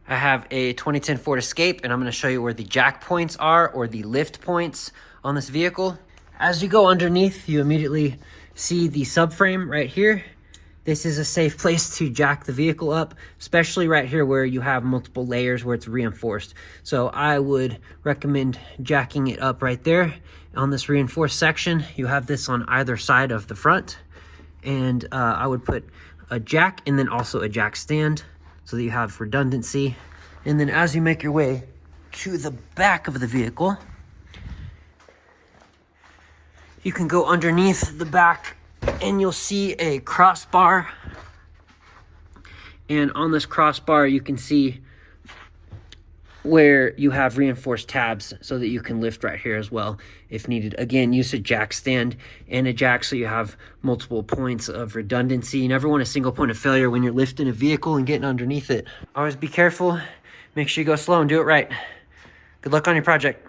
I have a 2010 Ford Escape, and I'm going to show you where the jack points are, or the lift points on this vehicle. As you go underneath, you immediately see the subframe right here. This is a safe place to jack the vehicle up, especially right here where you have multiple layers where it's reinforced. So I would recommend jacking it up right there. On this reinforced section, you have this on either side of the front. And I would put a jack and then also a jack stand so that you have redundancy. And then as you make your way to the back of the vehicle, you can go underneath the back and you'll see a crossbar. And on this crossbar, you can see where you have reinforced tabs so that you can lift right here as well if needed. Again, use a jack stand and a jack so you have multiple points of redundancy. You never want a single point of failure when you're lifting a vehicle and getting underneath it. Always be careful. Make sure you go slow and do it right. Good luck on your project.